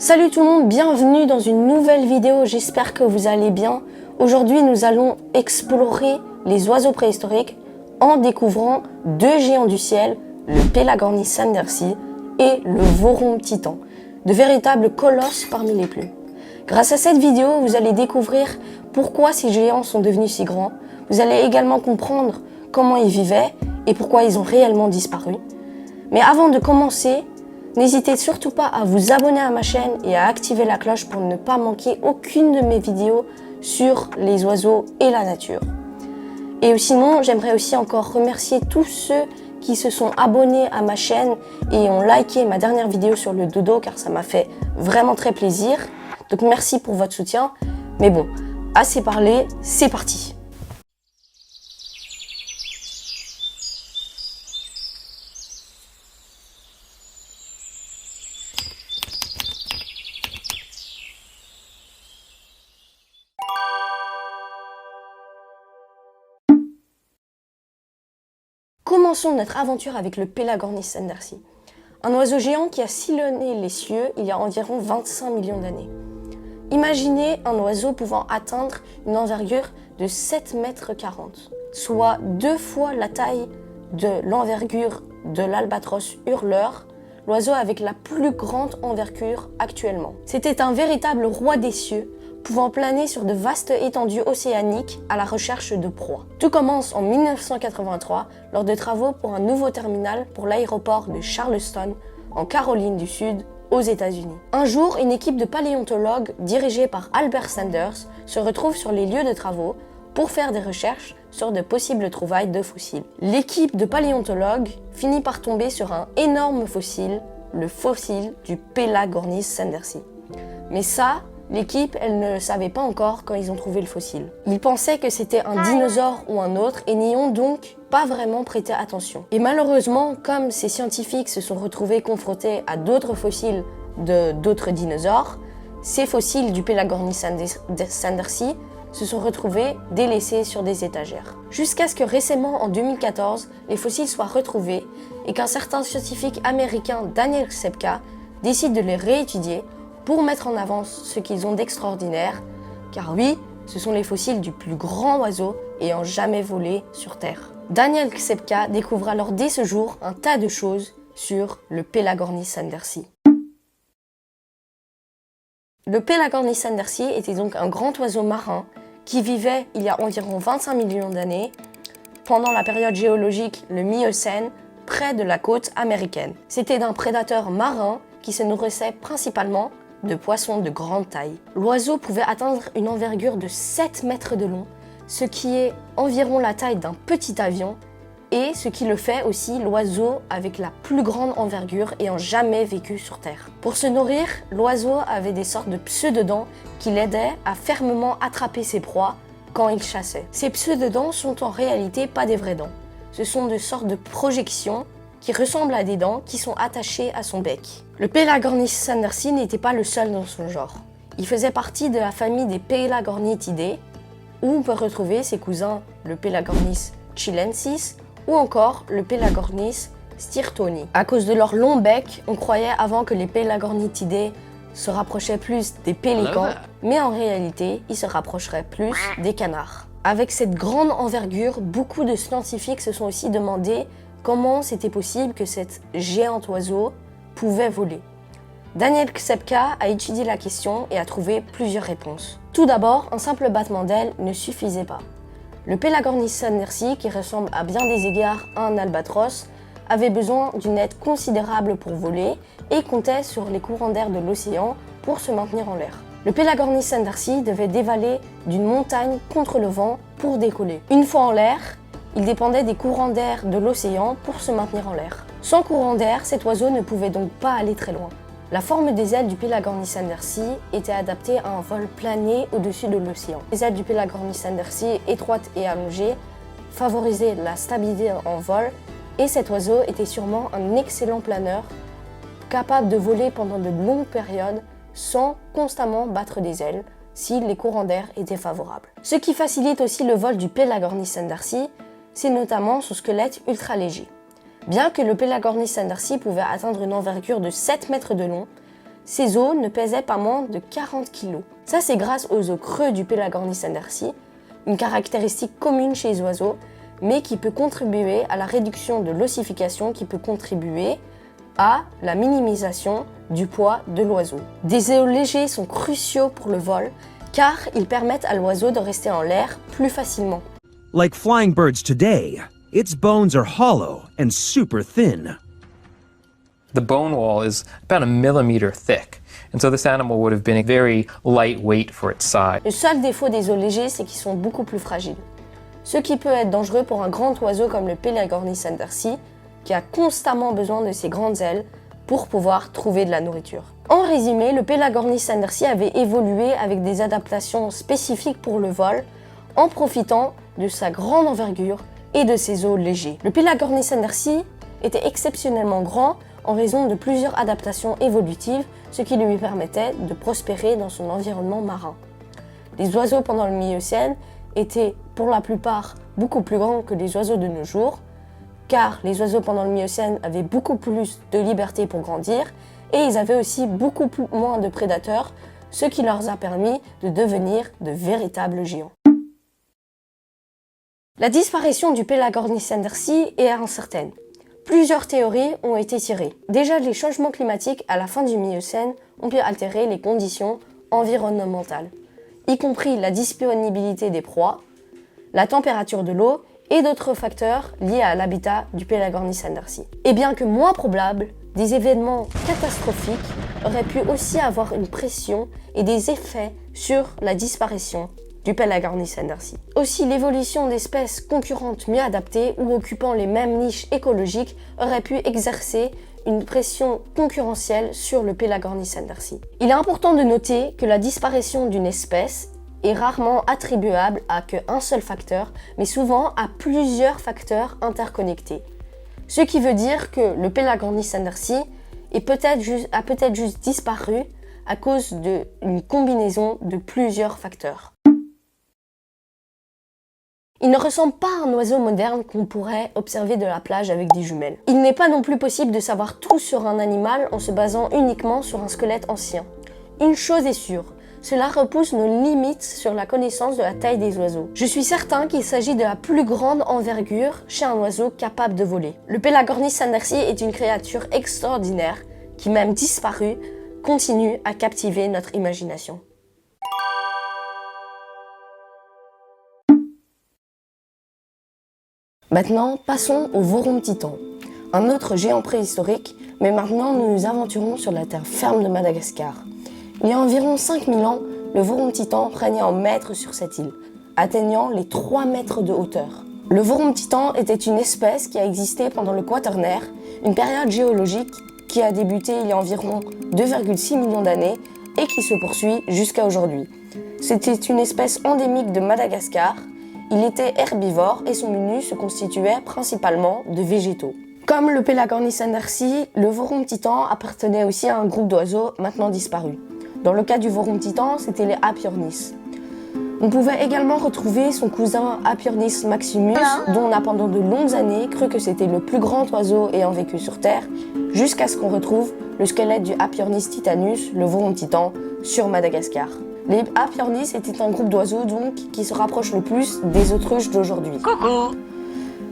Salut tout le monde, bienvenue dans une nouvelle vidéo, j'espère que vous allez bien. Aujourd'hui nous allons explorer les oiseaux préhistoriques en découvrant deux géants du ciel, le Pelagornis sandersi et le Voron titan, de véritables colosses parmi les plumes. Grâce à cette vidéo, vous allez découvrir pourquoi ces géants sont devenus si grands. Vous allez également comprendre comment ils vivaient et pourquoi ils ont réellement disparu. Mais avant de commencer, n'hésitez surtout pas à vous abonner à ma chaîne et à activer la cloche pour ne pas manquer aucune de mes vidéos sur les oiseaux et la nature. Et sinon, j'aimerais aussi encore remercier tous ceux qui se sont abonnés à ma chaîne et ont liké ma dernière vidéo sur le dodo car ça m'a fait vraiment très plaisir. Donc merci pour votre soutien. Mais bon, assez parlé, c'est parti. Commençons notre aventure avec le Pelagornis sandersi, un oiseau géant qui a sillonné les cieux il y a environ 25 millions d'années. Imaginez un oiseau pouvant atteindre une envergure de 7,40 mètres, soit 2 fois la taille de l'envergure de l'albatros hurleur, l'oiseau avec la plus grande envergure actuellement. C'était un véritable roi des cieux, pouvant planer sur de vastes étendues océaniques à la recherche de proies. Tout commence en 1983 lors de travaux pour un nouveau terminal pour l'aéroport de Charleston, en Caroline du Sud, aux États-Unis. Un jour, une équipe de paléontologues dirigée par Albert Sanders se retrouve sur les lieux de travaux pour faire des recherches sur de possibles trouvailles de fossiles. L'équipe de paléontologues finit par tomber sur un énorme fossile, le fossile du Pelagornis sandersi. Mais ça, l'équipe, elle ne le savait pas encore quand ils ont trouvé le fossile. Ils pensaient que c'était un dinosaure ou un autre et n'y ont donc pas vraiment prêté attention. Et malheureusement, comme ces scientifiques se sont retrouvés confrontés à d'autres fossiles d'autres dinosaures, ces fossiles du Pelagornis sandersi se sont retrouvés délaissés sur des étagères. Jusqu'à ce que récemment, en 2014, les fossiles soient retrouvés et qu'un certain scientifique américain, Daniel Křepka, décide de les réétudier pour mettre en avant ce qu'ils ont d'extraordinaire, car oui, ce sont les fossiles du plus grand oiseau ayant jamais volé sur Terre. Daniel Křepka découvre alors dès ce jour un tas de choses sur le Pelagornis sandersi. Le Pelagornis sandersi était donc un grand oiseau marin qui vivait il y a environ 25 millions d'années, pendant la période géologique, le Miocène, près de la côte américaine. C'était un prédateur marin qui se nourrissait principalement de poissons de grande taille. L'oiseau pouvait atteindre une envergure de 7 mètres de long, ce qui est environ la taille d'un petit avion, et ce qui le fait aussi l'oiseau avec la plus grande envergure ayant jamais vécu sur Terre. Pour se nourrir, l'oiseau avait des sortes de pseudodents qui l'aidaient à fermement attraper ses proies quand il chassait. Ces pseudodents sont en réalité pas des vrais dents. Ce sont des sortes de projections qui ressemblent à des dents qui sont attachées à son bec. Le Pelagornis sandersi n'était pas le seul dans son genre. Il faisait partie de la famille des Pelagornithidae, où on peut retrouver ses cousins le Pelagornis chilensis ou encore le Pelagornis stirtoni. À cause de leur long bec, on croyait avant que les Pelagornithidae se rapprochaient plus des pélicans, mais en réalité, ils se rapprocheraient plus des canards. Avec cette grande envergure, beaucoup de scientifiques se sont aussi demandé comment c'était possible que cet géant oiseau pouvait voler. Daniel Křepka a étudié la question et a trouvé plusieurs réponses. Tout d'abord, un simple battement d'ailes ne suffisait pas. Le Pelagornis sandersi, qui ressemble à bien des égards à un albatros, avait besoin d'une aide considérable pour voler et comptait sur les courants d'air de l'océan pour se maintenir en l'air. Le Pelagornis sandersi devait dévaler d'une montagne contre le vent pour décoller. Une fois en l'air, il dépendait des courants d'air de l'océan pour se maintenir en l'air. Sans courant d'air, cet oiseau ne pouvait donc pas aller très loin. La forme des ailes du Pelagornis sandersi était adaptée à un vol plané au-dessus de l'océan. Les ailes du Pelagornis sandersi, étroites et allongées, favorisaient la stabilité en vol et cet oiseau était sûrement un excellent planeur, capable de voler pendant de longues périodes sans constamment battre des ailes si les courants d'air étaient favorables. Ce qui facilite aussi le vol du Pelagornis sandersi, c'est notamment son squelette ultra léger. Bien que le Pelagornis sandersi pouvait atteindre une envergure de 7 mètres de long, ces os ne pesaient pas moins de 40 kg. Ça, c'est grâce aux os creux du Pelagornis sandersi, une caractéristique commune chez les oiseaux, mais qui peut contribuer à la réduction de l'ossification, qui peut contribuer à la minimisation du poids de l'oiseau. Des os légers sont cruciaux pour le vol, car ils permettent à l'oiseau de rester en l'air plus facilement. Like flying birds today, its bones are hollow and super thin. The bone wall is about a millimeter thick, and so this animal would have been very lightweight for its size. Le seul défaut des os légers, c'est qu'ils sont beaucoup plus fragiles. Ce qui peut être dangereux pour un grand oiseau comme le Pelagornis sandersi, qui a constamment besoin de ses grandes ailes pour pouvoir trouver de la nourriture. En résumé, le Pelagornis sandersi avait évolué avec des adaptations spécifiques pour le vol, en profitant de sa grande envergure et de ses os légers. Le Pelagornis sandersi était exceptionnellement grand en raison de plusieurs adaptations évolutives, ce qui lui permettait de prospérer dans son environnement marin. Les oiseaux pendant le Miocène étaient pour la plupart beaucoup plus grands que les oiseaux de nos jours, car les oiseaux pendant le Miocène avaient beaucoup plus de liberté pour grandir et ils avaient aussi beaucoup moins de prédateurs, ce qui leur a permis de devenir de véritables géants. La disparition du Pelagornis sandersi est incertaine. Plusieurs théories ont été tirées. Déjà, les changements climatiques à la fin du Miocène ont pu altérer les conditions environnementales, y compris la disponibilité des proies, la température de l'eau et d'autres facteurs liés à l'habitat du Pelagornis sandersi. Et bien que moins probable, des événements catastrophiques auraient pu aussi avoir une pression et des effets sur la disparition du Pelagornis sandersi. Aussi, l'évolution d'espèces concurrentes mieux adaptées ou occupant les mêmes niches écologiques aurait pu exercer une pression concurrentielle sur le Pelagornis sandersi. Il est important de noter que la disparition d'une espèce est rarement attribuable à qu'un seul facteur, mais souvent à plusieurs facteurs interconnectés. Ce qui veut dire que le Pelagornis sandersi a peut-être juste disparu à cause d'une combinaison de plusieurs facteurs. Il ne ressemble pas à un oiseau moderne qu'on pourrait observer de la plage avec des jumelles. Il n'est pas non plus possible de savoir tout sur un animal en se basant uniquement sur un squelette ancien. Une chose est sûre, cela repousse nos limites sur la connaissance de la taille des oiseaux. Je suis certain qu'il s'agit de la plus grande envergure chez un oiseau capable de voler. Le Pelagornis sandersi est une créature extraordinaire qui, même disparue, continue à captiver notre imagination. Maintenant, passons au Voromtitan, un autre géant préhistorique, mais maintenant nous nous aventurons sur la terre ferme de Madagascar. Il y a environ 5000 ans, le Voromtitan régnait en maître sur cette île, atteignant les 3 mètres de hauteur. Le Voromtitan était une espèce qui a existé pendant le Quaternaire, une période géologique qui a débuté il y a environ 2,6 millions d'années et qui se poursuit jusqu'à aujourd'hui. C'était une espèce endémique de Madagascar. Il était herbivore et son menu se constituait principalement de végétaux. Comme le Pelagornis sandersi, le Voromtitan appartenait aussi à un groupe d'oiseaux maintenant disparus. Dans le cas du Voromtitan, c'était les Apiornis. On pouvait également retrouver son cousin Apiornis maximus, dont on a pendant de longues années cru que c'était le plus grand oiseau ayant vécu sur Terre, jusqu'à ce qu'on retrouve le squelette du Apiornis titanus, le Voromtitan, sur Madagascar. Les Apiornis étaient un groupe d'oiseaux donc qui se rapproche le plus des autruches d'aujourd'hui. Coucou!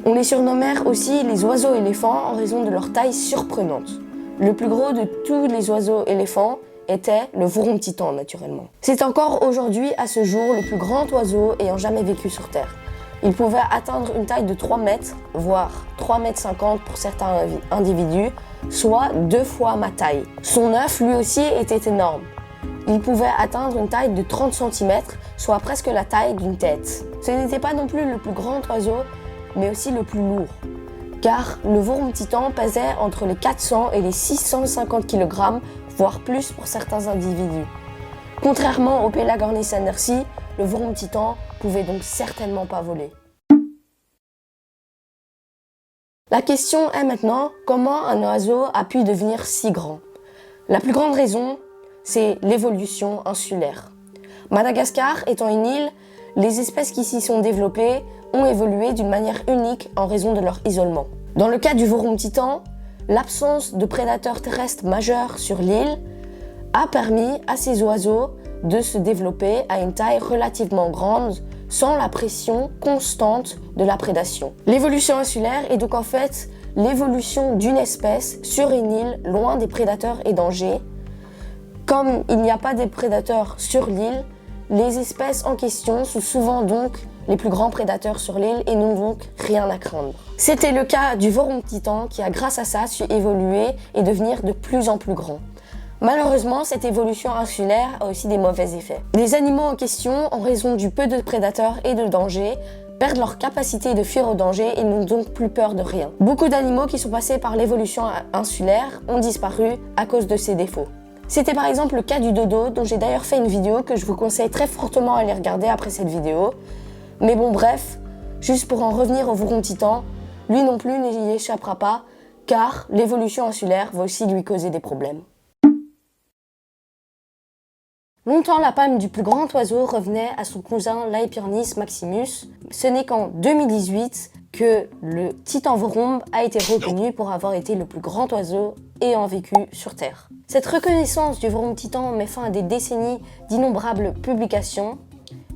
On les surnommait aussi les oiseaux éléphants en raison de leur taille surprenante. Le plus gros de tous les oiseaux éléphants était le Voromtitan naturellement. C'est encore aujourd'hui à ce jour le plus grand oiseau ayant jamais vécu sur Terre. Il pouvait atteindre une taille de 3 mètres, voire 3,50 mètres pour certains individus, soit 2 fois ma taille. Son œuf lui aussi était énorme. Il pouvait atteindre une taille de 30 cm, soit presque la taille d'une tête. Ce n'était pas non plus le plus grand oiseau, mais aussi le plus lourd. Car le Voromtitan pesait entre les 400 et les 650 kg, voire plus pour certains individus. Contrairement au Pelagornis sandersi, le Voromtitan pouvait donc certainement pas voler. La question est maintenant, comment un oiseau a pu devenir si grand? La plus grande raison, c'est l'évolution insulaire. Madagascar étant une île, les espèces qui s'y sont développées ont évolué d'une manière unique en raison de leur isolement. Dans le cas du Voromtitan, l'absence de prédateurs terrestres majeurs sur l'île a permis à ces oiseaux de se développer à une taille relativement grande sans la pression constante de la prédation. L'évolution insulaire est donc en fait l'évolution d'une espèce sur une île loin des prédateurs et dangers. Comme il n'y a pas de prédateurs sur l'île, les espèces en question sont souvent donc les plus grands prédateurs sur l'île et n'ont donc rien à craindre. C'était le cas du voron titan qui a grâce à ça su évoluer et devenir de plus en plus grand. Malheureusement, cette évolution insulaire a aussi des mauvais effets. Les animaux en question, en raison du peu de prédateurs et de dangers, perdent leur capacité de fuir au danger et n'ont donc plus peur de rien. Beaucoup d'animaux qui sont passés par l'évolution insulaire ont disparu à cause de ces défauts. C'était par exemple le cas du dodo, dont j'ai d'ailleurs fait une vidéo que je vous conseille très fortement à aller regarder après cette vidéo. Mais bon bref, juste pour en revenir au voron titan, lui non plus n'y échappera pas, car l'évolution insulaire va aussi lui causer des problèmes. Longtemps, la palme du plus grand oiseau revenait à son cousin Laepyornis maximus. Ce n'est qu'en 2018 que le titan-vorombe a été reconnu pour avoir été le plus grand oiseau ayant vécu sur Terre. Cette reconnaissance du vorombe titan met fin à des décennies d'innombrables publications,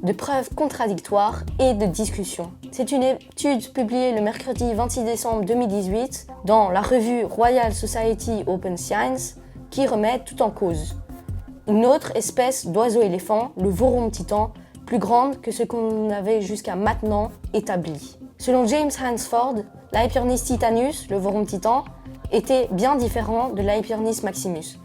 de preuves contradictoires et de discussions. C'est une étude publiée le mercredi 26 décembre 2018 dans la revue Royal Society Open Science qui remet tout en cause. Une autre espèce d'oiseau-éléphant, le vorombe titan, plus grande que ce qu'on avait jusqu'à maintenant établi. Selon James Hansford, Laepyornis titanus, le vorombe titan, était bien différent de Laepyornis maximus.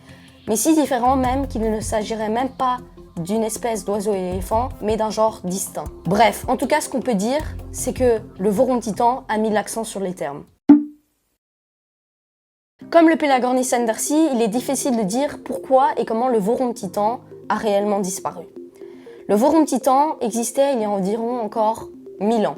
Mais si différent même qu'il ne s'agirait même pas d'une espèce d'oiseau-éléphant, mais d'un genre distinct. Bref, en tout cas, ce qu'on peut dire, c'est que le vorombe titan a mis l'accent sur les termes. Comme le Pelagornis sandersi, il est difficile de dire pourquoi et comment le vorombe titan a réellement disparu. Le vorombe titan existait il y a environ encore 1000 ans.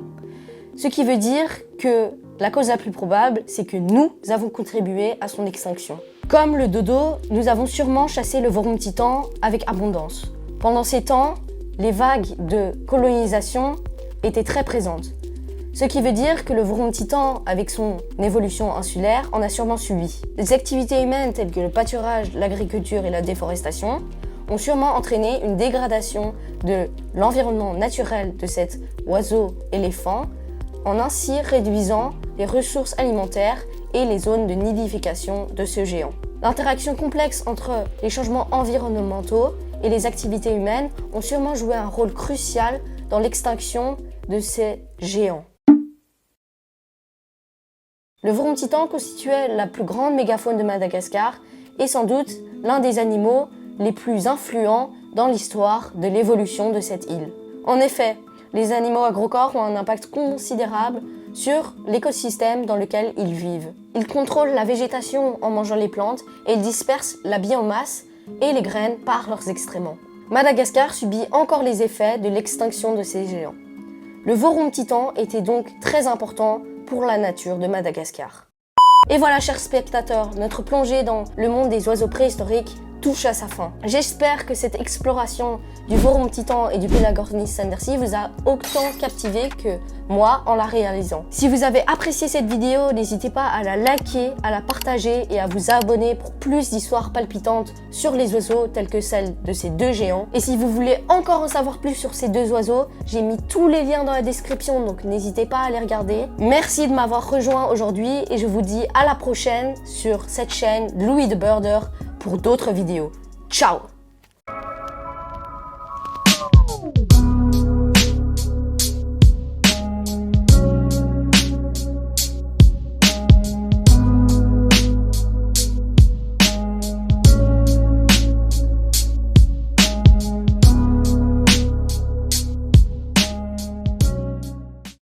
Ce qui veut dire que la cause la plus probable, c'est que nous avons contribué à son extinction. Comme le dodo, nous avons sûrement chassé le vorombe titan avec abondance. Pendant ces temps, les vagues de colonisation étaient très présentes. Ce qui veut dire que le vorombe titan, avec son évolution insulaire, en a sûrement subi. Les activités humaines telles que le pâturage, l'agriculture et la déforestation ont sûrement entraîné une dégradation de l'environnement naturel de cet oiseau-éléphant, en ainsi réduisant les ressources alimentaires et les zones de nidification de ce géant. L'interaction complexe entre les changements environnementaux et les activités humaines ont sûrement joué un rôle crucial dans l'extinction de ces géants. Le vorombe titan constituait la plus grande mégafaune de Madagascar et sans doute l'un des animaux les plus influents dans l'histoire de l'évolution de cette île. En effet, les animaux agrocorps ont un impact considérable sur l'écosystème dans lequel ils vivent. Ils contrôlent la végétation en mangeant les plantes et ils dispersent la biomasse et les graines par leurs excréments. Madagascar subit encore les effets de l'extinction de ces géants. Le vorombe titan était donc très important pour la nature de Madagascar. Et voilà, chers spectateurs, notre plongée dans le monde des oiseaux préhistoriques touche à sa fin. J'espère que cette exploration du vorombe titan et du Pelagornis sandersi vous a autant captivé que moi en la réalisant. Si vous avez apprécié cette vidéo, n'hésitez pas à la liker, à la partager et à vous abonner pour plus d'histoires palpitantes sur les oiseaux telles que celle de ces deux géants. Et si vous voulez encore en savoir plus sur ces deux oiseaux, j'ai mis tous les liens dans la description, donc n'hésitez pas à les regarder. Merci de m'avoir rejoint aujourd'hui et je vous dis à la prochaine sur cette chaîne Louis the Birder pour d'autres vidéos. Ciao!